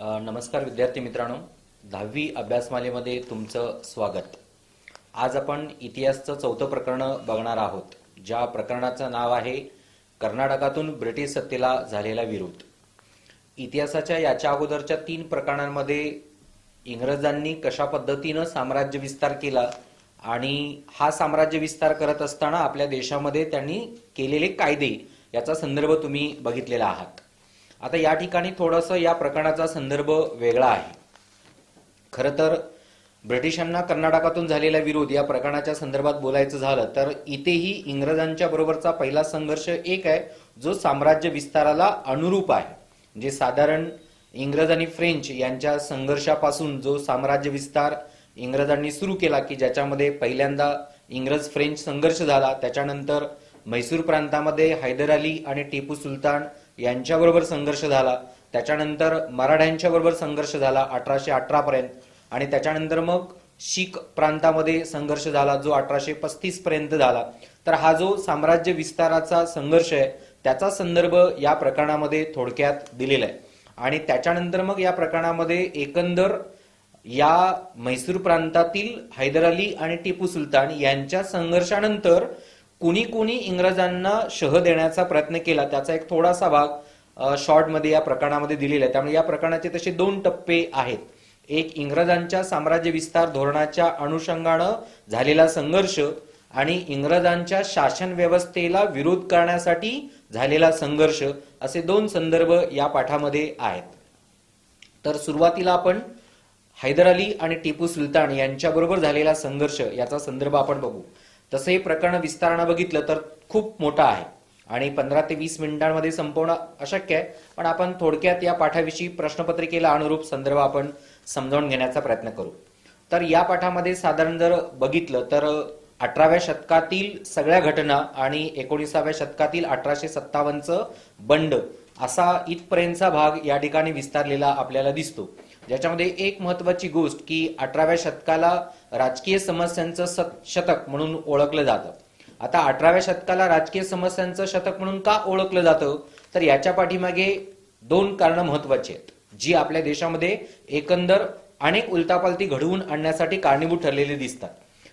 नमस्कार विद्यार्थी मित्रांनो, 10वी अभ्यासमालेमध्ये तुमचं स्वागत। आज आपण इतिहासचं चौथं प्रकरण बघणार आहोत, ज्या प्रकरणाचं नाव आहे कर्नाटकातून ब्रिटिश सत्तेला झालेला विरोध। इतिहासाच्या याच्या अगोदरच्या 3 प्रकरणांमध्ये इंग्रजांनी कशा पद्धतीनं साम्राज्य विस्तार केला आणि हा साम्राज्य विस्तार करत असताना आपल्या देशामध्ये त्यांनी केलेले कायदे याचा संदर्भ तुम्ही बघितलेला आहात। आता या ठिकाणी थोडंसं या प्रकरणाचा संदर्भ वेगळा आहे। खरं तर ब्रिटिशांना कर्नाटकातून झालेला विरोध या प्रकरणाच्या संदर्भात बोलायचं झालं तर इथेही इंग्रजांच्या बरोबरचा पहिला संघर्ष एक आहे, जो साम्राज्य विस्ताराला अनुरूप आहे। म्हणजे साधारण इंग्रज आणि फ्रेंच यांच्या संघर्षापासून जो साम्राज्य विस्तार इंग्रजांनी सुरू केला, की ज्याच्यामध्ये पहिल्यांदा इंग्रज फ्रेंच संघर्ष झाला, त्याच्यानंतर म्हैसूर प्रांतामध्ये हैदर अली आणि टिपू सुलतान यांच्याबरोबर संघर्ष झाला, त्याच्यानंतर मराठ्यांच्या बरोबर संघर्ष झाला 1818 पर्यंत, आणि त्याच्यानंतर मग शीख प्रांतामध्ये संघर्ष झाला जो 1835 पर्यंत झाला। तर हा जो साम्राज्य विस्ताराचा संघर्ष आहे त्याचा संदर्भ या प्रकरणामध्ये थोडक्यात दिलेला आहे। आणि त्याच्यानंतर मग या प्रकरणामध्ये एकंदर या म्हैसूर प्रांतातील हैदर अली आणि टिपू सुलतान यांच्या संघर्षानंतर कुणी कुणी इंग्रजांना शह देण्याचा प्रयत्न केला त्याचा एक थोडासा भाग शॉर्ट मध्ये या प्रकरणामध्ये दिलेला आहे। त्यामुळे या प्रकरणाचे तसे 2 टप्पे आहेत, एक इंग्रजांच्या साम्राज्य विस्तार धोरणाच्या अनुषंगानं झालेला संघर्ष आणि इंग्रजांच्या शासन व्यवस्थेला विरोध करण्यासाठी झालेला संघर्ष, असे 2 संदर्भ या पाठामध्ये आहेत। तर सुरुवातीला आपण हैदर अली आणि टिपू सुलतान यांच्याबरोबर झालेला संघर्ष याचा संदर्भ आपण बघू। तसं हे प्रकरण विस्तारानं बघितलं तर खूप मोठं आहे आणि 15 ते 20 मिनिटांमध्ये संपवणं अशक्य आहे, पण आपण थोडक्यात या पाठाविषयी प्रश्नपत्रिकेला अनुरूप संदर्भ आपण समजावून घेण्याचा प्रयत्न करू। तर या पाठामध्ये साधारण जर बघितलं तर 18व्या शतकातील सगळ्या घटना आणि 19व्या शतकातील 1857चं बंड असा इथपर्यंतचा भाग या ठिकाणी विस्तारलेला आपल्याला दिसतो। ज्याच्यामध्ये एक महत्वाची गोष्ट की 18व्या शतकाला राजकीय समस्यांचं शतक म्हणून ओळखलं जातं। आता 18व्या शतकाला राजकीय समस्यांचं शतक म्हणून का ओळखलं जातं, तर याच्या पाठीमागे 2 कारणं महत्वाची आहेत, जी आपल्या देशामध्ये एकंदर अनेक उलटापालटी घडवून आणण्यासाठी कारणीभूत ठरलेले दिसतात।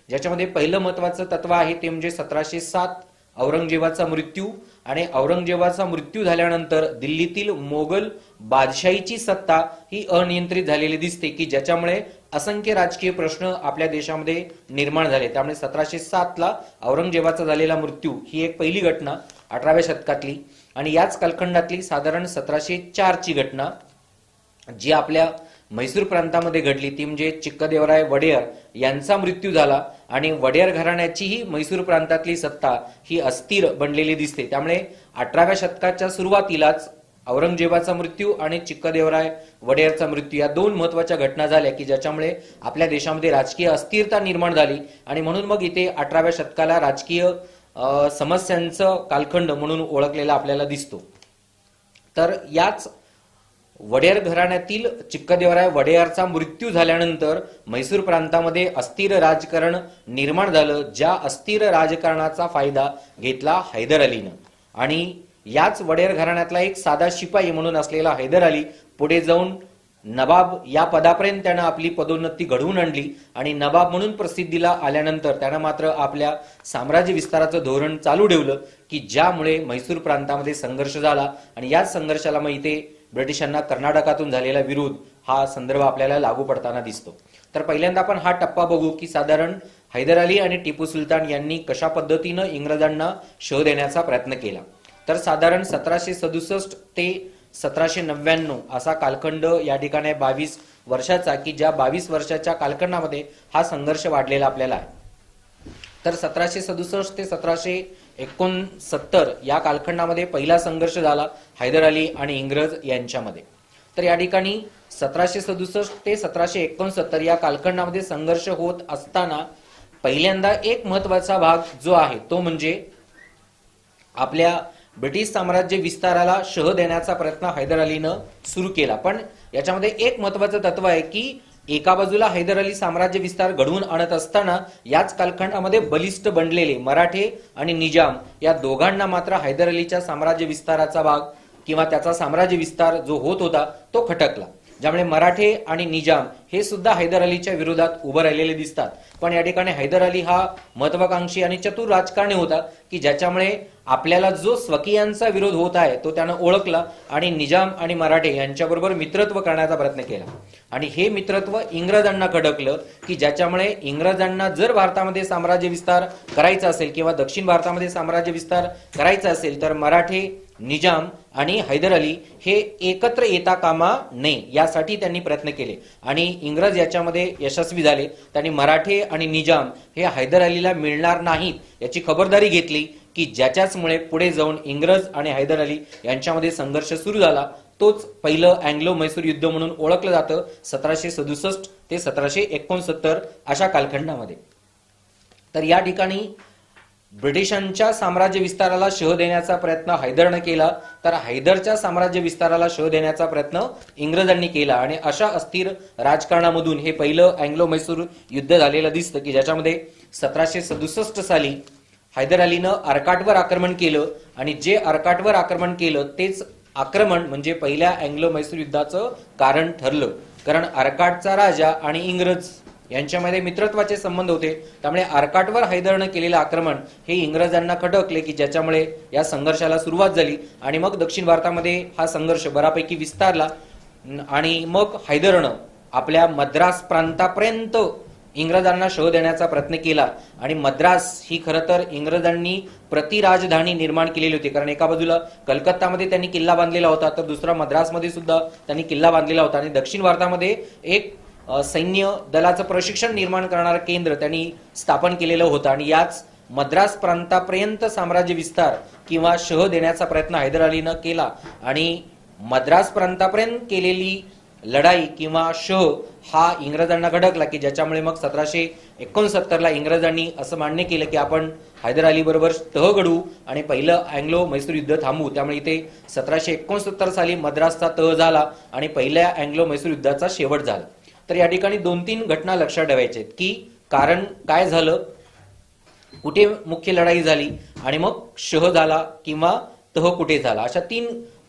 ज्याच्यामध्ये पहिलं महत्वाचं तत्व आहे ते म्हणजे 1707 औरंगजेबाचा मृत्यू, आणि औरंगजेबाचा मृत्यू झाल्यानंतर दिल्लीतील मोगल बादशाहीची सत्ता ही अनियंत्रित झालेली दिसते, की ज्याच्यामुळे असंख्य राजकीय प्रश्न आपल्या देशामध्ये निर्माण झाले। त्यामुळे 1707 ला औरंगजेबाचा झालेला मृत्यू ही एक पहिली घटना 18व्या शतकातली। आणि याच कालखंडातली साधारण 1704 ची घटना जी आपल्या म्हैसूर प्रांतामध्ये घडली ती म्हणजे चिक्कदेवराय वडेयर यांचा मृत्यू झाला, आणि वडेयर घराण्याचीही म्हैसूर प्रांतातली सत्ता ही अस्थिर बनलेली दिसते। त्यामुळे 18व्या शतकाच्या सुरुवातीलाच औरंगजेबाचा मृत्यू आणि चिक्कदेवराय वडेयरचा मृत्यू या 2 महत्वाच्या घटना झाल्या, की ज्याच्यामुळे आपल्या देशामध्ये राजकीय अस्थिरता निर्माण झाली, आणि म्हणून मग इथे 18व्या शतकाला राजकीय समस्यांचं कालखंड म्हणून ओळखलेला आपल्याला दिसतो। तर याच वडेयर घराण्यातील चिक्कदेवराय वडेयरचा मृत्यू झाल्यानंतर म्हैसूर प्रांतामध्ये अस्थिर राजकारण निर्माण झालं, ज्या अस्थिर राजकारणाचा फायदा घेतला हैदर अलीनं। आणि याच वडेयर घराण्यातला एक साधा शिपाई म्हणून असलेला हैदर अली पुढे जाऊन नवाब या पदापर्यंत त्यानं आपली पदोन्नती घडवून आणली, आणि नवाब म्हणून प्रसिद्धीला आल्यानंतर त्यानं मात्र आपल्या साम्राज्य विस्ताराचं धोरण चालू ठेवलं, की ज्यामुळे म्हैसूर प्रांतामध्ये संघर्ष झाला, आणि याच संघर्षाला मग इथे ब्रिटिशांना कर्नाटकातून झालेला विरोध हा संदर्भ आपल्याला लागू पडताना दिसतो। तर पहिल्यांदा आपण हा टप्पा बघू की साधारण हैदर अली आणि टिपू सुलतान यांनी कशा पद्धतीनं इंग्रजांना शह देण्याचा प्रयत्न केला। तर साधारण 1767 ते 1799 असा कालखंड या ठिकाणी 22 वर्षाचा, की ज्या 22 वर्षाच्या कालखंडामध्ये हा संघर्ष वाढलेला आपल्याला आहे। तर 1767 ते 1769 या कालखंडामध्ये पहिला संघर्ष झाला हैदर अली आणि इंग्रज यांच्यामध्ये। तर या ठिकाणी 1767 ते 1769 या कालखंडामध्ये संघर्ष होत असताना पहिल्यांदा एक महत्वाचा भाग जो आहे तो म्हणजे आपल्या ब्रिटिश साम्राज्य विस्ताराला शह देण्याचा प्रयत्न हैदर अलीनं सुरू केला। पण याच्यामध्ये एक महत्वाचं तत्व आहे की एका बाजूला हैदर अली साम्राज्य विस्तार घडवून आणत असताना याच कालखंडामध्ये बलिष्ठ बनलेले मराठे आणि निजाम या दोघांना मात्र हैदर अलीच्या साम्राज्य विस्ताराचा भाग किंवा त्याचा साम्राज्य विस्तार जो होत होता तो खटकला। ज्यामुळे मराठे आणि निजाम हे सुद्धा हैदर अलीच्या विरोधात उभं राहिलेले दिसतात. पण या ठिकाणी हैदर अली हा महत्वाकांक्षी आणि चतुर राजकारणी होता की ज्याच्यामुळे आपल्याला जो स्वकीयांचा विरोध होत आहे तो त्यानं ओळखला आणि निजाम आणि मराठे यांच्याबरोबर मित्रत्व करण्याचा प्रयत्न केला. आणि हे मित्रत्व इंग्रजांना खटकलं की ज्याच्यामुळे इंग्रजांना जर भारतामध्ये साम्राज्य विस्तार करायचा असेल किंवा दक्षिण भारतामध्ये साम्राज्य विस्तार करायचा असेल तर मराठे, निजाम आणि हैदर अली हे एकत्र येता कामा नये यासाठी त्यांनी प्रयत्न केले. आणि इंग्रज याच्यामध्ये यशस्वी झाले. त्यांनी मराठे आणि निजाम हे हैदर अलीला मिळणार नाहीत याची खबरदारी घेतली की ज्याच्याचमुळे पुढे जाऊन इंग्रज आणि हैदर अली यांच्यामध्ये संघर्ष सुरू झाला. तोच पहिलं अँग्लो मैसूर युद्ध म्हणून ओळखलं जातं 1767 ते 1769 अशा कालखंडामध्ये. तर या ठिकाणी ब्रिटिशांच्या साम्राज्य विस्ताराला शह देण्याचा प्रयत्न हैदरनं केला तर हैदरच्या साम्राज्य विस्ताराला शह देण्याचा प्रयत्न इंग्रजांनी केला. आणि अशा अस्थिर राजकारणामधून हे पहिलं अँग्लो मैसूर युद्ध झालेलं दिसतं की ज्याच्यामध्ये 1767 साली हैदर अलीनं अर्काटवर आक्रमण केलं. आणि जे अर्काटवर आक्रमण केलं तेच आक्रमण म्हणजे पहिल्या अँग्लो मैसूर युद्धाचं कारण ठरलं. कारण अर्काटचा राजा आणि इंग्रज यांच्यामध्ये मित्रत्वाचे संबंध होते. त्यामुळे अर्काटवर हैदरनं केलेलं आक्रमण हे इंग्रजांना खटकले की ज्याच्यामुळे या संघर्षाला सुरुवात झाली. आणि मग दक्षिण भारतामध्ये हा संघर्ष बऱ्यापैकी विस्तारला. आणि मग हैदरनं आपल्या मद्रास प्रांतापर्यंत इंग्रजांना शह देण्याचा प्रयत्न केला. आणि मद्रास ही खरं तर इंग्रजांनी प्रतिराजधानी निर्माण केलेली होती. कारण एका बाजूला कलकत्तामध्ये त्यांनी किल्ला बांधलेला होता तर दुसरा मद्रासमध्ये सुद्धा त्यांनी किल्ला बांधलेला होता. आणि दक्षिण भारतामध्ये एक सैन्य दलाचं प्रशिक्षण निर्माण करणारं केंद्र त्यांनी स्थापन केलेलं होतं. आणि याच मद्रास प्रांतापर्यंत साम्राज्य विस्तार किंवा शह देण्याचा प्रयत्न हैदर अलीनं केला. आणि मद्रास प्रांतापर्यंत केलेली लढाई किंवा शह हा इंग्रजांना खटकला की ज्याच्यामुळे मग 1769 इंग्रजांनी असं मान्य केलं की आपण हैदर अली बरोबर तह घडवू आणि पहिलं अँग्लो मैसूर युद्ध थांबवू. त्यामुळे इथे 1769 साली मद्रासचा तह झाला आणि पहिल्या अँग्लो मैसूर युद्धाचा शेवट झाला. तर या ठिकाणी 2-3 घटना लक्षात ठेवायच्या आहेत की कारण काय झालं, कुठे मुख्य लढाई झाली आणि मग शह झाला किंवा तह कुठे झाला, अशा 3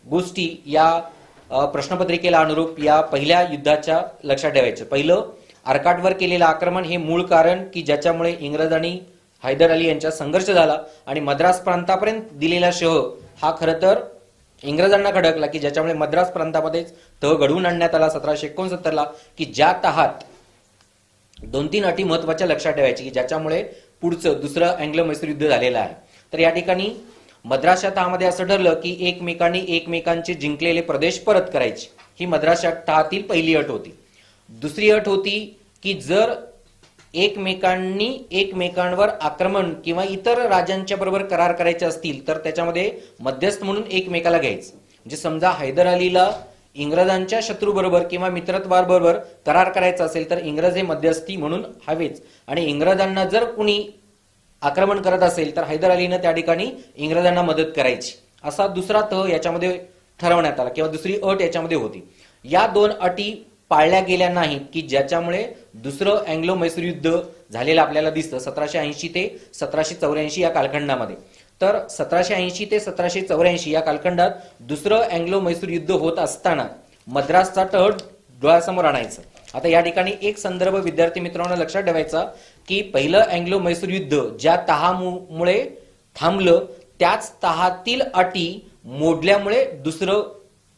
गोष्टी या प्रश्नपत्रिकेला अनुरूप या पहिल्या युद्धाच्या लक्षात ठेवायचं. पहिलं, अर्काटवर केलेलं आक्रमण हे मूळ कारण की ज्याच्यामुळे इंग्रज आणि हैदर अली यांचा संघर्ष झाला. आणि मद्रास प्रांतापर्यंत दिलेला शह हा खरं तर इंग्रजांना खटकला की ज्याच्यामुळे मद्रास प्रांतामध्येच तह घडवून आणण्यात आला 1769 की ज्या तहात 2-3 अटी महत्वाच्या लक्षात ठेवायची की ज्याच्यामुळे पुढचं दुसरं अँग्लो मैसूर युद्ध झालेलं आहे. तर या ठिकाणी मद्रासच्या तहामध्ये असं ठरलं की एकमेकांनी एकमेकांचे जिंकलेले प्रदेश परत करायचे. ही मद्रासच्या तहातील पहिली अट होती. दुसरी अट होती की जर एकमेकांनी एकमेकांवर आक्रमण किंवा इतर राजांच्या बरोबर करार करायचे असतील तर त्याच्यामध्ये मध्यस्थ म्हणून एकमेकाला घ्यायचं. म्हणजे समजा हैदर अलीला इंग्रजांच्या शत्रू बरोबर किंवा मित्रत्वाबरोबर करार करायचा असेल तर इंग्रज हे मध्यस्थी म्हणून हवेच. आणि इंग्रजांना जर कुणी आक्रमण करत असेल तर हैदर अलीनं त्या ठिकाणी इंग्रजांना मदत करायची, असा दुसरा तह याच्यामध्ये ठरवण्यात आला किंवा दुसरी अट याच्यामध्ये होती. या 2 अटी पाळल्या गेल्या नाहीत की ज्याच्यामुळे दुसरं अँग्लो मैसूर युद्ध झालेलं आपल्याला दिसतं 1780 ते 1784 या कालखंडामध्ये. तर 1780 ते 1784 या कालखंडात दुसरं अँग्लो मैसूर युद्ध होत असताना मद्रासचा तह डोळ्यासमोर आणायचं. आता या ठिकाणी एक संदर्भ विद्यार्थी मित्रांनो लक्षात ठेवायचा की पहिलं अँग्लो मैसूर युद्ध ज्या तहामुळे थांबलं त्याच तहातील अटी मोडल्यामुळे दुसरं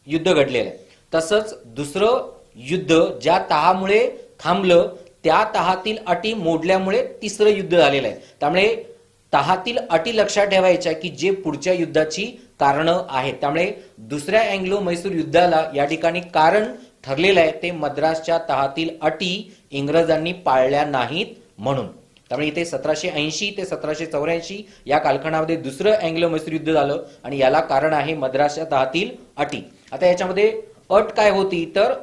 युद्ध घडलेलं आहे. तसंच दुसरं युद्ध ज्या तहामुळे थांबलं त्या तहातील अटी मोडल्यामुळे तिसरं युद्ध झालेलं आहे. त्यामुळे तहातील अटी लक्षात ठेवायच्या की जे पुढच्या युद्धाची कारणं आहेत. त्यामुळे दुसऱ्या अँग्लो मैसूर युद्धाला या ठिकाणी कारण ठरलेलं आहे ते मद्रासच्या तहातील अटी इंग्रजांनी पाळल्या नाहीत म्हणून. त्यामुळे इथे 1780 ते 1784 या कालखंडामध्ये दुसरं अँग्लो मैसूर युद्ध झालं आणि याला कारण आहे मद्रासच्या तहातील अटी. आता याच्यामध्ये अट काय होती तर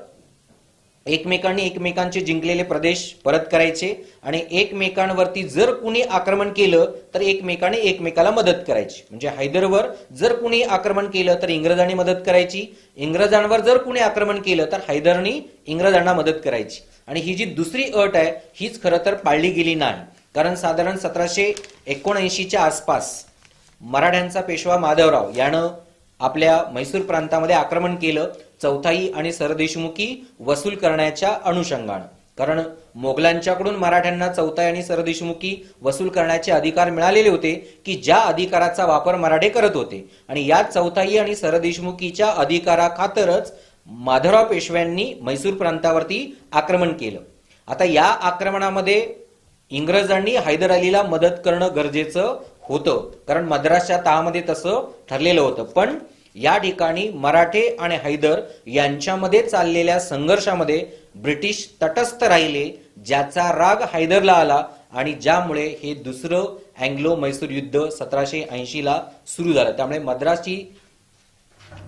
एकमेकांनी एकमेकांचे जिंकलेले प्रदेश परत करायचे आणि एकमेकांवरती जर कुणी आक्रमण केलं तर एकमेकांनी एकमेकाला मदत करायची. म्हणजे हैदरवर जर कुणी आक्रमण केलं तर इंग्रजांनी मदत करायची, इंग्रजांवर जर कुणी आक्रमण केलं तर हैदरनी इंग्रजांना मदत करायची. आणि ही जी दुसरी अट आहे हीच खरं तर पाळली गेली नाही. कारण साधारण 1779च्या आसपास मराठ्यांचा पेशवा माधवराव यानं आपल्या म्हैसूर प्रांतामध्ये आक्रमण केलं चौथाई आणि सरदेशमुखी वसूल करण्याच्या अनुषंगानं, कारण मोगलांच्याकडून मराठ्यांना चौथाई आणि सरदेशमुखी वसूल करण्याचे अधिकार मिळालेले होते की ज्या अधिकाराचा वापर मराठे करत होते, आणि या चौथाई आणि सरदेशमुखीच्या अधिकाराखातरच माधवराव पेशव्यांनी म्हैसूर प्रांतावरती आक्रमण केलं. आता या आक्रमणामध्ये इंग्रजांनी हैदर अलीला मदत करणं गरजेचं होतं, कारण मद्रासच्या तहामध्ये तसं ठरलेलं होतं. पण या ठिकाणी मराठे आणि हैदर यांच्यामध्ये चाललेल्या संघर्षामध्ये ब्रिटिश तटस्थ राहिले, ज्याचा राग हैदरला आला आणि ज्यामुळे हे दुसरं अँग्लो मैसूर युद्ध 1780 ला सुरू झालं. त्यामुळे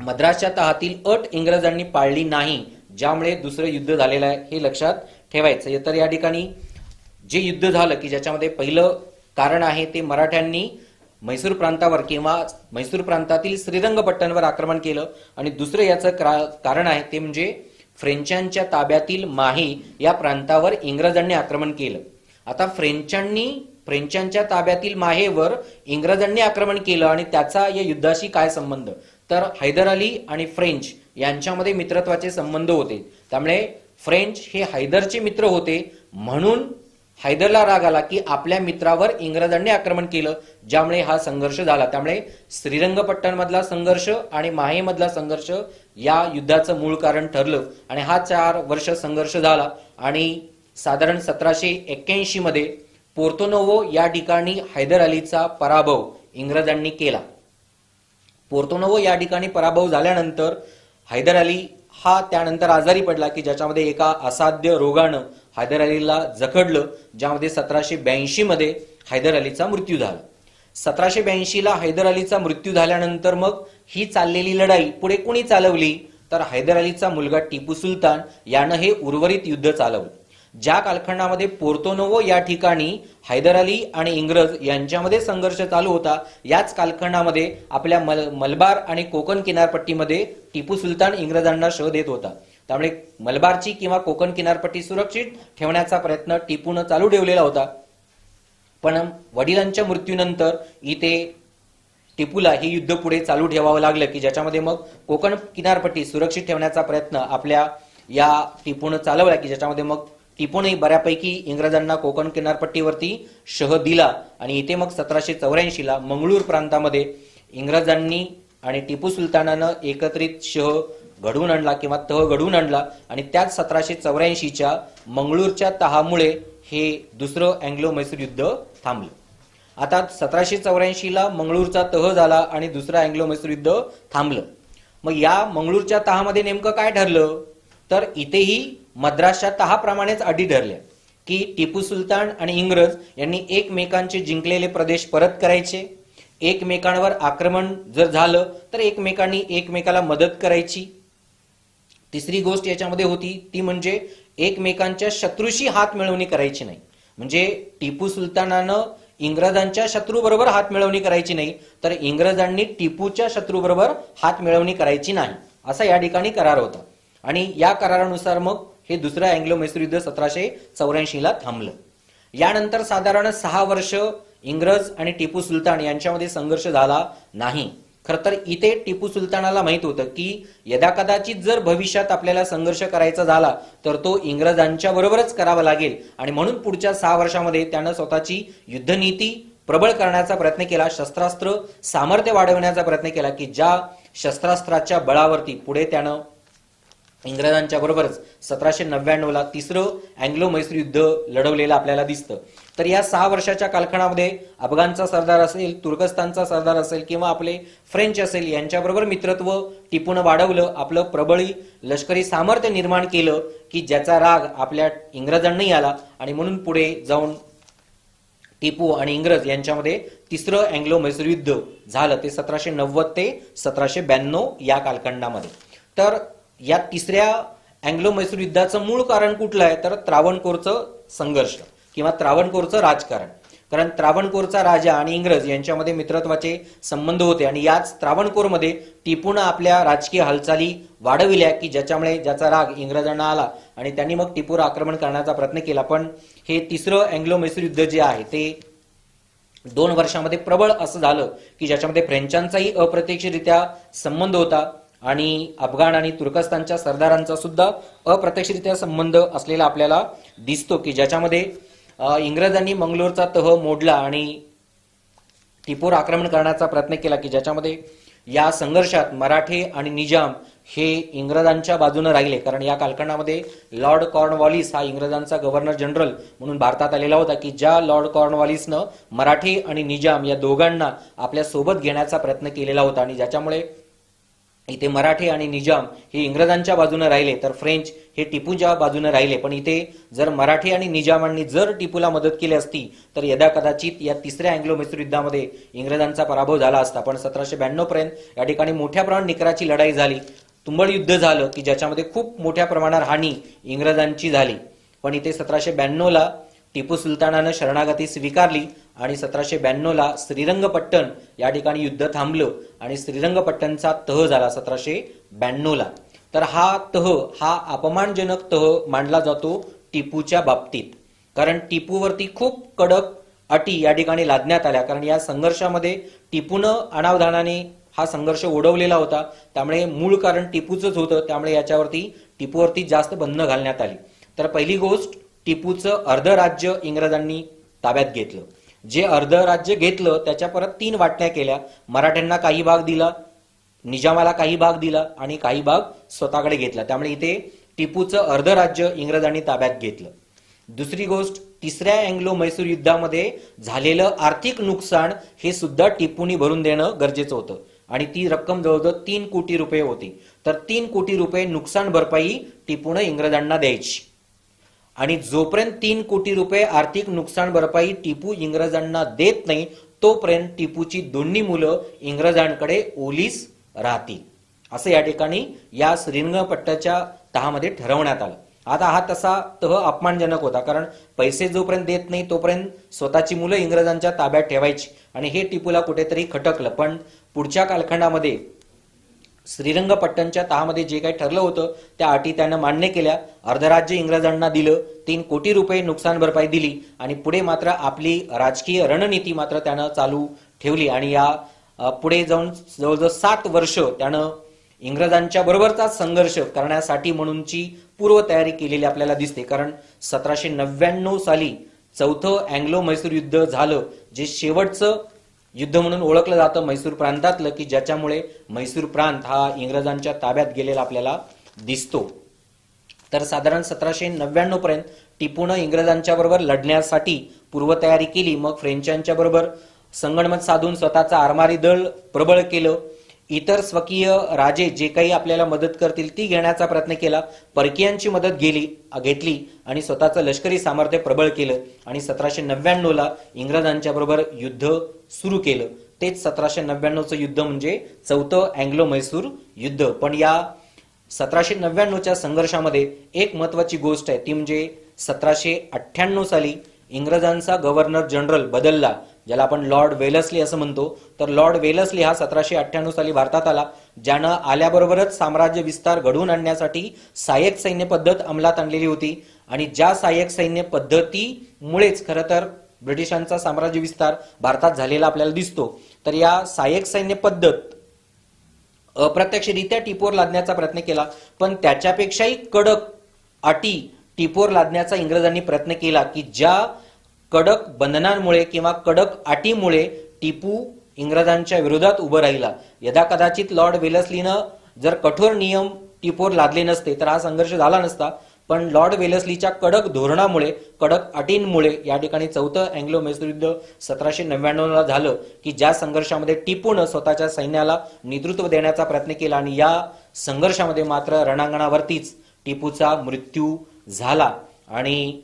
मद्रासच्या तहातील अट इंग्रजांनी पाळली नाही, ज्यामुळे दुसरं युद्ध झालेलं आहे हे लक्षात ठेवायचं. तर या ठिकाणी जे युद्ध झालं की ज्याच्यामध्ये पहिलं कारण आहे ते मराठ्यांनी म्हैसूर प्रांतावर किंवा म्हैसूर प्रांतातील श्रीरंगपट्टणवर आक्रमण केलं, आणि दुसरं याचं कारण आहे ते म्हणजे फ्रेंचांच्या ताब्यातील माही या प्रांतावर इंग्रजांनी आक्रमण केलं. आता फ्रेंचांच्या ताब्यातील माहेवर इंग्रजांनी आक्रमण केलं आणि त्याचा या युद्धाशी काय संबंध, तर हैदर अली आणि फ्रेंच यांच्यामध्ये मित्रत्वाचे संबंध होते. त्यामुळे फ्रेंच हे हैदरचे मित्र होते, म्हणून हैदरला राग आला की आपल्या मित्रावर इंग्रजांनी आक्रमण केलं, ज्यामुळे हा संघर्ष झाला. त्यामुळे श्रीरंगपट्टण मधला संघर्ष आणि माहे मधला संघर्ष या युद्धाचं मूळ कारण ठरलं, आणि हा 4 वर्ष संघर्ष झाला. आणि साधारण 1781 मध्ये पोर्तोनोवो या ठिकाणी हैदर अलीचा पराभव इंग्रजांनी केला. पोर्तोनोवो या ठिकाणी पराभव झाल्यानंतर हैदर अली हा त्यानंतर आजारी पडला की ज्याच्यामध्ये एका असाध्य रोगानं हैदर अलीला जखडलं, ज्यामध्ये 1782 मध्ये हैदर अलीचा मृत्यू झाला. 1782 ला हैदर अलीचा मृत्यू झाल्यानंतर मग ही चाललेली लढाई पुढे कोणी चालवली, तर हैदर अलीचा मुलगा टिपू सुलतान यानं हे उर्वरित युद्ध चालवलं. ज्या कालखंडामध्ये पोर्तोनोवो या ठिकाणी हैदर अली आणि इंग्रज यांच्यामध्ये संघर्ष चालू होता, याच कालखंडामध्ये आपल्या मलबार आणि कोकण किनारपट्टीमध्ये टिपू सुलतान इंग्रजांना शह देत होता. त्यामुळे मलबारची किंवा कोकण किनारपट्टी सुरक्षित ठेवण्याचा प्रयत्न टिपूनं चालू ठेवलेला होता. पण वडिलांच्या मृत्यूनंतर इथे टिपूला हे युद्ध पुढे चालू ठेवावं लागलं की ज्याच्यामध्ये मग कोकण किनारपट्टी सुरक्षित ठेवण्याचा प्रयत्न आपल्या या टिपूनं चालवला की ज्याच्यामध्ये मग टिपूने बऱ्यापैकी इंग्रजांना कोकण किनारपट्टीवरती शह दिला. आणि इथे मग 1784 ला मंगळूर प्रांतामध्ये इंग्रजांनी आणि टिपू सुलतानानं एकत्रित शह घडवून आणला किंवा तह घडवून आणला, आणि त्याच 1784च्या मंगळूरच्या तहामुळे हे दुसरं अँग्लो मैसूर युद्ध थांबलं. आता 1784 ला मंगळूरचा तह झाला आणि दुसरं अँग्लो मैसूर युद्ध थांबलं. मग या मंगळूरच्या तहामध्ये नेमकं काय ठरलं, तर इथेही मद्रासच्या तहाप्रमाणेच अटी ठरल्या की टिपू सुलतान आणि इंग्रज यांनी एकमेकांचे जिंकलेले प्रदेश परत करायचे, एकमेकांवर आक्रमण जर झालं तर एकमेकांनी एकमेकाला मदत करायची. तिसरी गोष्ट याच्यामध्ये होती ती म्हणजे एकमेकांच्या शत्रूशी हात मिळवणी करायची नाही. म्हणजे टिपू सुलतानानं इंग्रजांच्या शत्रू बरोबर हात मिळवणी करायची नाही, तर इंग्रजांनी टिपूच्या शत्रू बरोबर हात मिळवणी करायची नाही, असा या ठिकाणी करार होता. आणि या करारानुसार मग हे दुसरं अँग्लो मैसूर युद्ध 1784 ला थांबलं. यानंतर साधारण 6 वर्ष इंग्रज आणि टिपू सुलतान यांच्यामध्ये संघर्ष झाला नाही. खरं तर इथे टिपू सुलतानाला माहित होतं की यदाकदाचित जर भविष्यात आपल्याला संघर्ष करायचा झाला तर तो इंग्रजांच्या बरोबरच करावा लागेल, आणि म्हणून पुढच्या 6 वर्षामध्ये त्यानं स्वतःची युद्धनीती प्रबळ करण्याचा प्रयत्न केला, शस्त्रास्त्र सामर्थ्य वाढवण्याचा प्रयत्न केला की ज्या शस्त्रास्त्राच्या बळावरती पुढे त्यानं इंग्रजांच्या बरोबरच 1799 ला तिसरं अँग्लो मैसूर युद्ध लढवलेलं आपल्याला दिसतं. तर या 6 वर्षाच्या कालखंडामध्ये अफगाणचा सरदार असेल, तुर्कस्तानचा सरदार असेल किंवा आपले फ्रेंच असेल यांच्याबरोबर मित्रत्व टिपून वाढवलं, आपलं प्रबळी लष्करी सामर्थ्य निर्माण केलं की ज्याचा राग आपल्या इंग्रजांनाही आला, आणि म्हणून पुढे जाऊन टिपू आणि इंग्रज यांच्यामध्ये तिसरं अँग्लो मैसूर युद्ध झालं, ते 1790 ते 1792 या कालखंडामध्ये. तर या तिसऱ्या अँग्लो मैसूर युद्धाचं मूळ कारण कुठलं आहे, तर त्रावणकोरचं संघर्ष किंवा त्रावणकोरचं राजकारण. कारण त्रावणकोरचा राजा आणि इंग्रज यांच्यामध्ये मित्रत्वाचे संबंध होते, आणि याच त्रावणकोरमध्ये टिपूनं आपल्या राजकीय हालचाली वाढविल्या की ज्याचा राग इंग्रजांना आला, आणि त्यांनी मग टिपूवर आक्रमण करण्याचा प्रयत्न केला. पण हे तिसरं अँग्लो मैसूर युद्ध जे आहे ते 2 वर्षामध्ये प्रबळ असं झालं की ज्याच्यामध्ये फ्रेंचांचाही अप्रत्यक्षरित्या संबंध होता, आणि अफगाण आणि तुर्कस्तानच्या सरदारांचा सुद्धा अप्रत्यक्षरित्या संबंध असलेला आपल्याला दिसतो, की ज्याच्यामध्ये इंग्रजांनी मंगलोरचा तह मोडला आणि टिपूवर आक्रमण करण्याचा प्रयत्न केला, की ज्याच्यामध्ये या संघर्षात मराठे आणि निजाम हे इंग्रजांच्या बाजूने राहिले. कारण या कालखंडामध्ये लॉर्ड कॉर्नवॉलिस हा इंग्रजांचा गव्हर्नर जनरल म्हणून भारतात आलेला होता, की ज्या लॉर्ड कॉर्नवॉलिसनं मराठे आणि निजाम या दोघांना आपल्या सोबत घेण्याचा प्रयत्न केलेला होता. आणि ज्याच्यामुळे इथे मराठे आणि निजाम हे इंग्रजांच्या बाजूने राहिले, तर फ्रेंच हे टिपूच्या बाजूने राहिले. पण इथे जर मराठे आणि निजामांनी जर टिपूला मदत केली असती तर यदा कदाचित या तिसऱ्या अँग्लो मैसूर युद्धामध्ये इंग्रजांचा पराभव झाला असता. पण 1792 पर्यंत या ठिकाणी मोठ्या प्रमाणात निकराची लढाई झाली, तुंबळ युद्ध झालं, की ज्याच्यामध्ये खूप मोठ्या प्रमाणात हानी इंग्रजांची झाली. पण इथे 1792ला टिपू सुलतानानं शरणागती स्वीकारली आणि 1792ला श्रीरंगपट्टण या ठिकाणी युद्ध थांबलं आणि श्रीरंगपट्टणचा तह झाला 1792ला. तर हा तह हा अपमानजनक तह मानला जातो टिपूच्या बाबतीत, कारण टिपूवरती खूप कडक अटी या ठिकाणी लादण्यात आल्या. कारण या संघर्षामध्ये टिपूनं अनावधानाने हा संघर्ष ओढवलेला होता, त्यामुळे मूळ कारण टिपूचंच होतं, त्यामुळे याच्यावरती टिपूवरती जास्त बंधनं घालण्यात आली. तर पहिली गोष्ट, टिपूचं अर्ध राज्य इंग्रजांनी ताब्यात घेतलं. जे अर्ध राज्य घेतलं त्याच्या परत 3 वाटण्या केल्या. मराठ्यांना काही भाग दिला, निजामाला काही भाग दिला आणि काही भाग स्वतःकडे घेतला. त्यामुळे इथे टिपूचं अर्ध राज्य इंग्रजांनी ताब्यात घेतलं. दुसरी गोष्ट, तिसऱ्या अँग्लो मैसूर युद्धामध्ये झालेलं आर्थिक नुकसान हे सुद्धा टिपूनी भरून देणं गरजेचं होतं आणि ती रक्कम जवळजवळ 3 कोटी रुपये होती. तर 3 कोटी रुपये नुकसान भरपाई टिपूनं इंग्रजांना द्यायची. आणि जोपर्यंत 3 कोटी रुपये आर्थिक नुकसान भरपाई टिपू इंग्रजांना देत नाही तोपर्यंत टिपूची दोन्ही मुलं इंग्रजांकडे ओलीस राहतील, असं या ठिकाणी या श्रीरंगपट्टणच्या तहामध्ये ठरवण्यात आलं. आता हा तसा तह अपमानजनक होता, कारण पैसे जोपर्यंत देत नाही तोपर्यंत स्वतःची मुलं इंग्रजांच्या ताब्यात ठेवायची आणि हे टिपूला कुठेतरी खटकलं. पण पुढच्या कालखंडामध्ये श्रीरंगपट्टणच्या तहामध्ये जे काही ठरलं होतं त्या अटी त्यानं मान्य केल्या. अर्धराज्य इंग्रजांना दिलं, 3 कोटी रुपये नुकसान भरपाई दिली आणि पुढे मात्र आपली राजकीय रणनीती मात्र त्यानं चालू ठेवली. आणि या पुढे जाऊन जवळजवळ 7 वर्ष त्यानं इंग्रजांच्या बरोबरचा संघर्ष करण्यासाठी म्हणूनची पूर्वतयारी केलेली आपल्याला दिसते. कारण 1799 साली चौथं अँग्लो मैसूर युद्ध झालं, जे शेवटचं युद्ध म्हणून ओळखलं जातं मैसूर प्रांतातलं, की ज्याच्यामुळे मैसूर प्रांत हा इंग्रजांच्या ताब्यात गेलेला आपल्याला दिसतो. तर साधारण 1799 पर्यंत टिपूनं इंग्रजांच्या बरोबर लढण्यासाठी पूर्वतयारी केली. मग फ्रेंचांच्या बरोबर संगनमत साधून स्वतःचा आरमारी दळ प्रबळ केलं. इतर स्वकीय राजे जे काही आपल्याला मदत करतील ती घेण्याचा प्रयत्न केला. परकीयांची मदत घेतली आणि स्वतःचं लष्करी सामर्थ्य प्रबळ केलं आणि 1799ला इंग्रजांच्या बरोबर युद्ध सुरू केलं. तेच 1799चं युद्ध म्हणजे चौथं अँग्लो मैसूर युद्ध. पण या 1799च्या संघर्षामध्ये एक महत्वाची गोष्ट आहे, ती म्हणजे 1798 साली इंग्रजांचा गव्हर्नर जनरल बदलला, ज्याला आपण लॉर्ड वेलस्ली असं म्हणतो. तर लॉर्ड वेलस्ली हा 1798 साली भारतात आला, ज्यानं आल्याबरोबरच साम्राज्य विस्तार घडवून आणण्यासाठी सहाय्यक सैन्य पद्धत अंमलात आणलेली होती. आणि ज्या सहाय्यक सैन्य पद्धतीमुळेच खरं तर ब्रिटिशांचा साम्राज्य विस्तार भारतात झालेला आपल्याला दिसतो. तर या सहाय्यक सैन्य पद्धत अप्रत्यक्षरित्या टिपूवर लादण्याचा प्रयत्न केला, पण त्याच्यापेक्षाही कडक अटी टिपूवर लादण्याचा इंग्रजांनी प्रयत्न केला, की ज्या कडक बंधनांमुळे किंवा कडक अटीमुळे टिपू इंग्रजांच्या विरोधात उभं राहिला. यदा कदाचित लॉर्ड वेलस्लीनं जर कठोर नियम टिपूवर लादले नसते तर हा संघर्ष झाला नसता. पण लॉर्ड वेलस्लीच्या कडक धोरणामुळे, कडक अटींमुळे या ठिकाणी चौथं अँग्लो मैसूर युद्ध 1799ला झालं, की ज्या संघर्षामध्ये टिपूनं स्वतःच्या सैन्याला नेतृत्व देण्याचा प्रयत्न केला आणि या संघर्षामध्ये मात्र रणांगणावरतीच टिपूचा मृत्यू झाला. आणि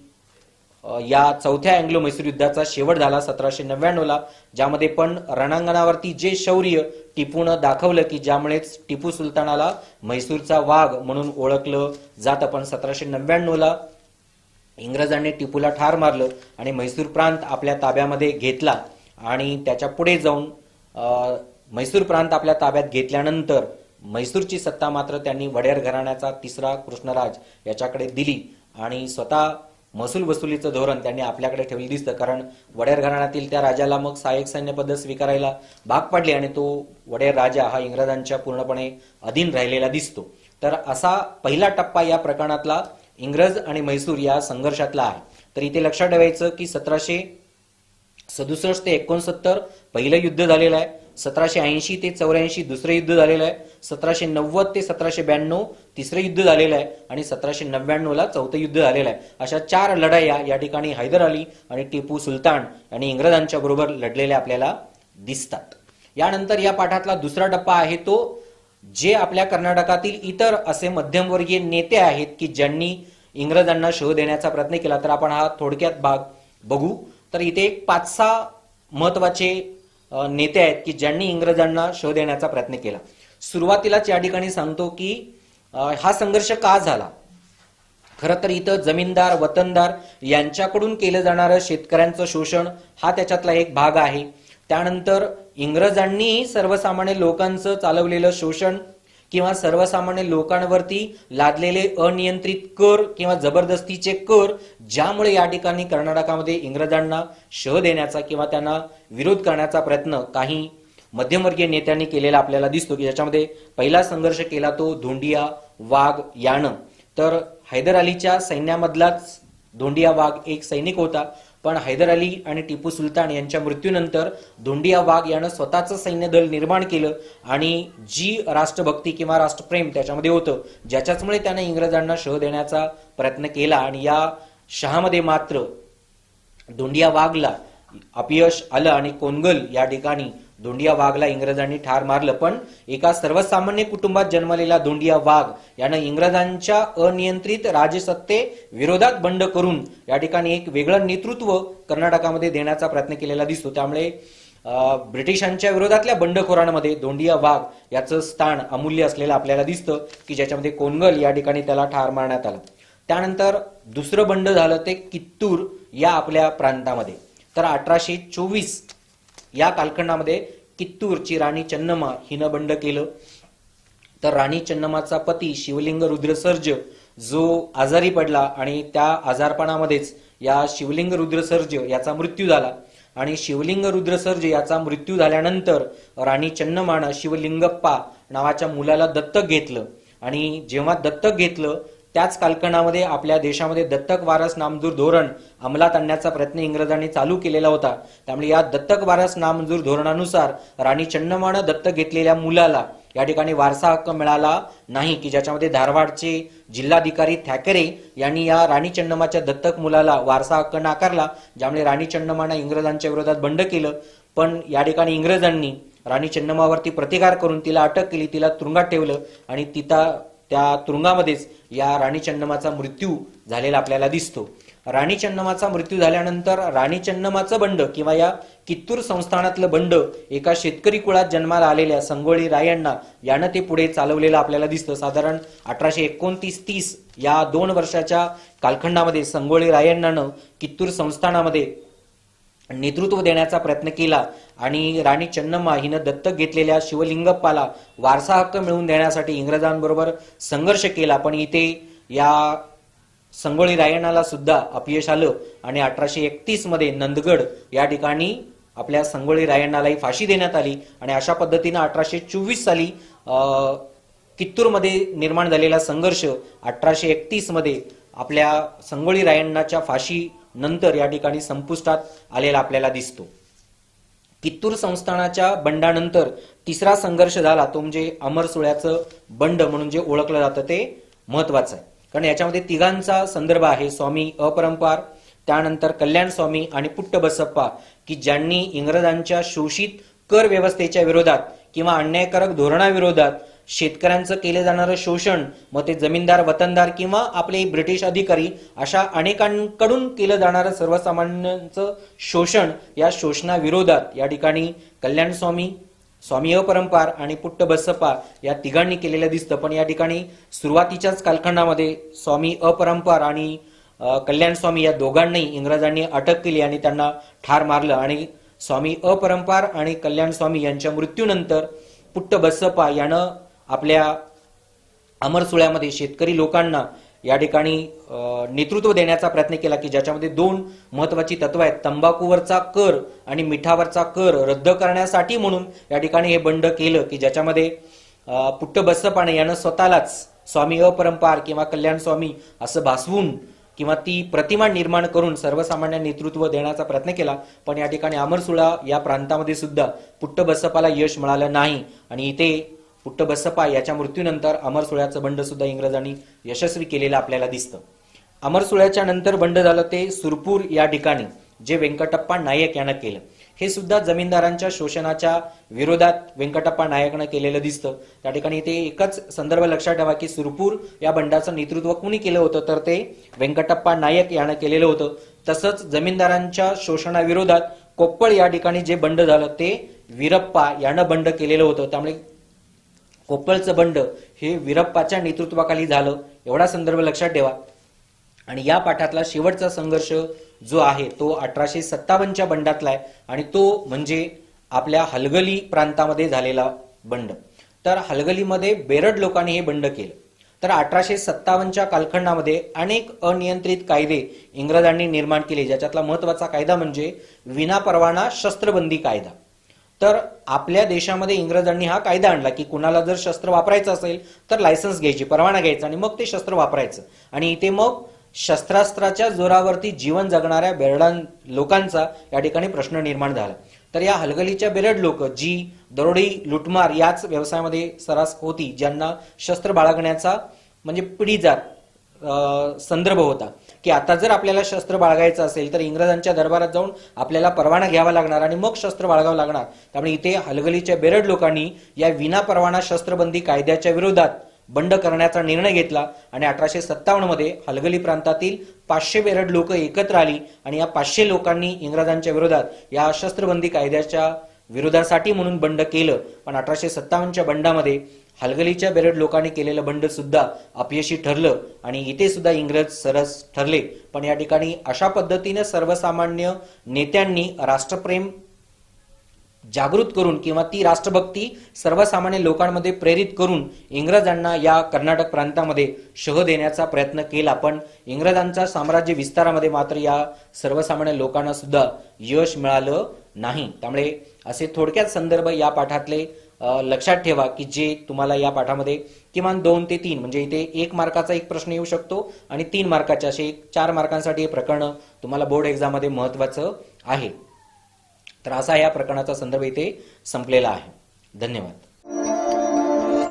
या चौथ्या अँग्लो मैसूर युद्धाचा शेवट झाला 1799ला, ज्यामध्ये पण रणांगणावरती जे शौर्य टिपूनं दाखवलं, की ज्यामुळेच टिपू सुलतानाला म्हैसूरचा वाघ म्हणून ओळखलं जातं. पण 1799ला इंग्रजांनी टिपूला ठार मारलं आणि म्हैसूर प्रांत आपल्या ताब्यामध्ये घेतला. आणि त्याच्या पुढे जाऊन म्हैसूर प्रांत आपल्या ताब्यात घेतल्यानंतर म्हैसूरची सत्ता मात्र त्यांनी वडेर घराण्याचा तिसरा कृष्णराज याच्याकडे दिली आणि स्वतः महसूल वसुलीचं धोरण त्यांनी आपल्याकडे ठेवलं दिसतं, कारण वडेर घराण्यातील त्या राजाला मग सहाय्यक सैन्य पद्धत स्वीकारायला भाग पडले आणि तो वडेर राजा हा इंग्रजांच्या पूर्णपणे अधीन राहिलेला दिसतो. तर असा पहिला टप्पा या प्रकरणातला इंग्रज आणि म्हैसूर या संघर्षातला आहे. तर इथे लक्षात ठेवायचं की 1767 ते 69 पहिलं युद्ध झालेलं आहे, 1780 ते 84 दुसरं युद्ध झालेलं आहे, 1790 ते 1792 तिसरं युद्ध झालेलं आहे आणि 1799 ला चौथं युद्ध झालेलं आहे. अशा 4 लढाया या ठिकाणी हैदर अली आणि टिपू सुलतान आणि इंग्रजांच्या बरोबर लढलेल्या आपल्याला दिसतात. यानंतर या पाठातला दुसरा टप्पा आहे तो जे आपल्या कर्नाटकातील इतर असे मध्यमवर्गीय नेते आहेत की ज्यांनी इंग्रजांना शोध देण्याचा प्रयत्न केला. तर आपण हा थोडक्यात भाग बघू. तर इथे एक 5-6 महत्वाचे नेते आहेत की ज्यांनी इंग्रजांना शोध देण्याचा प्रयत्न केला. सुरुवातीलाच या ठिकाणी सांगतो की हा संघर्ष का झाला. खरं तर इथं जमीनदार वतनदार यांच्याकडून केलं जाणारं शेतकऱ्यांचं शोषण हा त्याच्यातला एक भाग आहे. त्यानंतर इंग्रजांनी सर्वसामान्य लोकांचं चालवलेलं शोषण किंवा सर्वसामान्य लोकांवरती लादलेले अनियंत्रित कर किंवा जबरदस्तीचे कर, ज्यामुळे या ठिकाणी कर्नाटकामध्ये इंग्रजांना शह देण्याचा किंवा त्यांना विरोध करण्याचा प्रयत्न काही मध्यमवर्गीय नेत्यांनी केलेला आपल्याला दिसतो. की ज्याच्यामध्ये पहिला संघर्ष केला तो धोंडिया वाघ यानं. तर हैदर अलीच्या सैन्यामधलाच धोंडिया वाघ एक सैनिक होता, पण हैदर अली आणि टिपू सुलतान यांच्या मृत्यूनंतर धोंडिया वाघ यानं स्वतःचं सैन्य दल निर्माण केलं आणि जी राष्ट्रभक्ती किंवा राष्ट्रप्रेम त्याच्यामध्ये होतं, ज्याच्यामुळे त्याने इंग्रजांना शह देण्याचा प्रयत्न केला आणि या शहामध्ये मात्र धोंडिया वाघला अपयश आलं आणि कोनगल या ठिकाणी धोंडिया वाघला इंग्रजांनी ठार मारलं. पण एका सर्वसामान्य कुटुंबात जन्मलेला धोंडिया वाघ यानं इंग्रजांच्या अनियंत्रित राजसत्ते विरोधात बंड करून या ठिकाणी एक वेगळं नेतृत्व कर्नाटकामध्ये देण्याचा प्रयत्न केलेला दिसतो. त्यामुळे ब्रिटिशांच्या विरोधातल्या बंडखोरांमध्ये धोंडिया वाघ याचं स्थान अमूल्य असलेलं आपल्याला दिसतं की ज्याच्यामध्ये कोनगल या ठिकाणी त्याला ठार मारण्यात आलं. त्यानंतर दुसरं बंड झालं ते कित्तूर या आपल्या प्रांतामध्ये. तर 1824 या कालखंडामध्ये कित्तूरची राणी चन्नम्मा हिनं बंड केलं. तर राणी चन्नम्माचा पती शिवलिंग रुद्रसर्ज जो आजारी पडला आणि त्या आजारपणामध्येच या शिवलिंग रुद्रसर्ज याचा मृत्यू झाला आणि शिवलिंग रुद्रसर्ज याचा मृत्यू झाल्यानंतर राणी चन्नम्मानं शिवलिंगप्पा नावाच्या मुलाला दत्तक घेतलं आणि जेव्हा दत्तक घेतलं त्याच कालखंडामध्ये आपल्या देशामध्ये दत्तक वारस नामंजूर धोरण अंमलात आणण्याचा प्रयत्न इंग्रजांनी चालू केलेला होता. त्यामुळे या दत्तक वारस नामंजूर धोरणानुसार राणी चन्नम्मानं दत्तक घेतलेल्या मुलाला या ठिकाणी वारसा हक्क मिळाला नाही, की ज्याच्यामध्ये धारवाडचे जिल्हाधिकारी थॅकरे यांनी या राणी चन्नम्माच्या दत्तक मुलाला वारसा हक्क नाकारला, ज्यामुळे राणी चन्नम्मानं इंग्रजांच्या विरोधात बंड केलं. पण या ठिकाणी इंग्रजांनी राणी चन्नम्मावरती प्रतिकार करून तिला अटक केली, तिला तुरुंगात ठेवलं आणि त्या तुरुंगामध्येच या राणी चन्नम्माचा मृत्यू झालेला आपल्याला दिसतो. राणी चन्नम्माचा मृत्यू झाल्यानंतर राणी चन्नम्माचं बंड किंवा या कित्तूर संस्थानातलं बंड एका शेतकरी कुळात जन्माला आलेल्या संगोळी रायण्णा यानं ते पुढे चालवलेलं आपल्याला दिसतं. साधारण 1829-30 या 2 वर्षाच्या कालखंडामध्ये संगोळी रायण्णानं कित्तूर संस्थानामध्ये नेतृत्व देण्याचा प्रयत्न केला आणि राणी चन्नम्मा हिनं दत्तक घेतलेल्या शिवलिंगप्पाला वारसा हक्क मिळवून देण्यासाठी इंग्रजांबरोबर संघर्ष केला. पण इथे या संगोळी रायण्णाला सुद्धा अपयश आलं आणि 1831 मध्ये नंदगड या ठिकाणी आपल्या संगोळी रायण्णालाही फाशी देण्यात आली आणि अशा पद्धतीनं 1824 साली कित्तूरमध्ये निर्माण झालेला संघर्ष 1831 मध्ये आपल्या संगोळी रायण्णाच्या फाशी नंतर या ठिकाणी संपुष्टात आलेला आपल्याला दिसतो. कित्तूर संस्थानाच्या बंडानंतर तिसरा संघर्ष झाला तो म्हणजे अमरसुळ्याचं बंड म्हणून जे ओळखलं जातं ते महत्वाचं आहे, कारण याच्यामध्ये तिघांचा संदर्भ आहे. स्वामी अपरंपार, त्यानंतर कल्याण स्वामी आणि पुट्ट बसप्पा, की ज्यांनी इंग्रजांच्या शोषित कर व्यवस्थेच्या विरोधात किंवा अन्यायकारक धोरणाविरोधात शेतकऱ्यांचं केले जाणारं शोषण, मग ते जमीनदार वतनदार किंवा आपले ब्रिटिश अधिकारी अशा अनेकांकडून केलं जाणारं सर्वसामान्यांचं शोषण, या शोषणाविरोधात या ठिकाणी कल्याण स्वामी, स्वामी अपरंपार आणि पुट्ट बसप्पा या तिघांनी केलेलं दिसतं. पण या ठिकाणी सुरुवातीच्याच कालखंडामध्ये स्वामी अपरंपार आणि कल्याण स्वामी या दोघांनाही इंग्रजांनी अटक केली आणि त्यांना ठार मारलं आणि स्वामी अपरंपार आणि कल्याण स्वामी यांच्या मृत्यूनंतर पुट्ट बसप्पा यानं आपल्या अमरसुळ्यामध्ये शेतकरी लोकांना या ठिकाणी नेतृत्व देण्याचा प्रयत्न केला की ज्याच्यामध्ये दोन महत्वाची तत्व आहेत, तंबाखूवरचा कर आणि मिठावरचा कर रद्द करण्यासाठी म्हणून या ठिकाणी हे बंड केलं की ज्याच्यामध्ये पुट्ट बसप्पाने यानं स्वतःलाच स्वामी अपरंपार किंवा कल्याण स्वामी असं भासवून किंवा ती प्रतिमा निर्माण करून सर्वसामान्य नेतृत्व देण्याचा प्रयत्न केला. पण या ठिकाणी अमरसुळा या प्रांतामध्ये सुद्धा पुट्ट बसप्पाला यश मिळालं नाही आणि इथे पुट्ट बसप्पा याच्या मृत्यूनंतर अमरसुळ्याचं बंड सुद्धा इंग्रजांनी यशस्वी केलेलं आपल्याला दिसतं. अमरसुळ्याच्या नंतर बंड झालं ते सुरपूर या ठिकाणी, जे व्यंकटप्पा नायक यानं केलं. हे सुद्धा जमीनदारांच्या शोषणाच्या विरोधात व्यंकटप्पा नायकनं केलेलं दिसतं. त्या ठिकाणी ते एकच संदर्भ लक्षात ठेवा की सुरपूर या बंडाचं नेतृत्व कुणी केलं होतं तर ते व्यंकटप्पा नायक यानं केलेलं होतं. तसंच जमीनदारांच्या शोषणाविरोधात कोप्पळ या ठिकाणी जे बंड झालं ते वीरप्पा यानं बंड केलेलं होतं. त्यामुळे कोप्पळचं बंड हे वीरप्पाच्या नेतृत्वाखाली झालं, एवढा संदर्भ लक्षात ठेवा. आणि या पाठातला शेवटचा संघर्ष जो आहे तो 1857च्या बंडातला आहे आणि तो म्हणजे आपल्या हलगली प्रांतामध्ये झालेला बंड. तर हलगलीमध्ये बेरड लोकांनी हे बंड केलं. तर 1857च्या कालखंडामध्ये अनेक अनियंत्रित कायदे इंग्रजांनी निर्माण केले, ज्याच्यातला महत्वाचा कायदा म्हणजे विनापरवाना शस्त्रबंदी कायदा. तर आपल्या देशामध्ये इंग्रजांनी हा कायदा आणला की कुणाला जर शस्त्र वापरायचं असेल तर लायसन्स घ्यायची, परवाना घ्यायचा आणि मग ते शस्त्र वापरायचं. आणि इथे मग शस्त्रास्त्राच्या जोरावरती जीवन जगणाऱ्या बेरडां लोकांचा या ठिकाणी प्रश्न निर्माण झाला. तर या हलगलीच्या बेरड लोक जी दरोडी लुटमार याच व्यवसायामध्ये सरास होती, ज्यांना शस्त्र बाळगण्याचा म्हणजे पिढीजात संदर्भ होता की आता जर आपल्याला शस्त्र बाळगायचं असेल तर इंग्रजांच्या दरबारात जाऊन आपल्याला परवाना घ्यावा लागणार आणि मग शस्त्र बाळगावं लागणार. त्यामुळे इथे हलगलीच्या बेरड लोकांनी या विनापरवाना शस्त्रबंदी कायद्याच्या विरोधात बंड करण्याचा निर्णय घेतला आणि 1857 मध्ये हलगली प्रांतातील 500 बेरड लोक एकत्र आली आणि या 500 लोकांनी इंग्रजांच्या विरोधात या शस्त्रबंदी कायद्याच्या विरोधासाठी म्हणून बंड केलं. पण 1857च्या बंडामध्ये हलगलीच्या बेरड लोकांनी केलेलं बंड सुद्धा अपयशी ठरलं आणि इथे सुद्धा इंग्रज सरस ठरले. पण या ठिकाणी अशा पद्धतीने सर्वसामान्य नेत्यांनी राष्ट्रप्रेम जागृत करून किंवा ती राष्ट्रभक्ती सर्वसामान्य लोकांमध्ये प्रेरित करून इंग्रजांना या कर्नाटक प्रांतामध्ये शह देण्याचा प्रयत्न केला. पण इंग्रजांच्या साम्राज्य विस्तारामध्ये मात्र या सर्वसामान्य लोकांना सुद्धा यश मिळालं नाही. त्यामुळे असे थोडक्यात संदर्भ या पाठातले लक्षात ठेवा की जे तुम्हाला या पाठामध्ये किमान 2 ते 3 म्हणजे इथे 1 मार्काचा एक प्रश्न येऊ शकतो आणि 3 मार्काचे असे 4 मार्कांसाठी हे प्रकरण तुम्हाला बोर्ड एक्झाम मध्ये महत्वाचं आहे. तर असा या प्रकरणाचा संदर्भ इथे संपलेला आहे. धन्यवाद.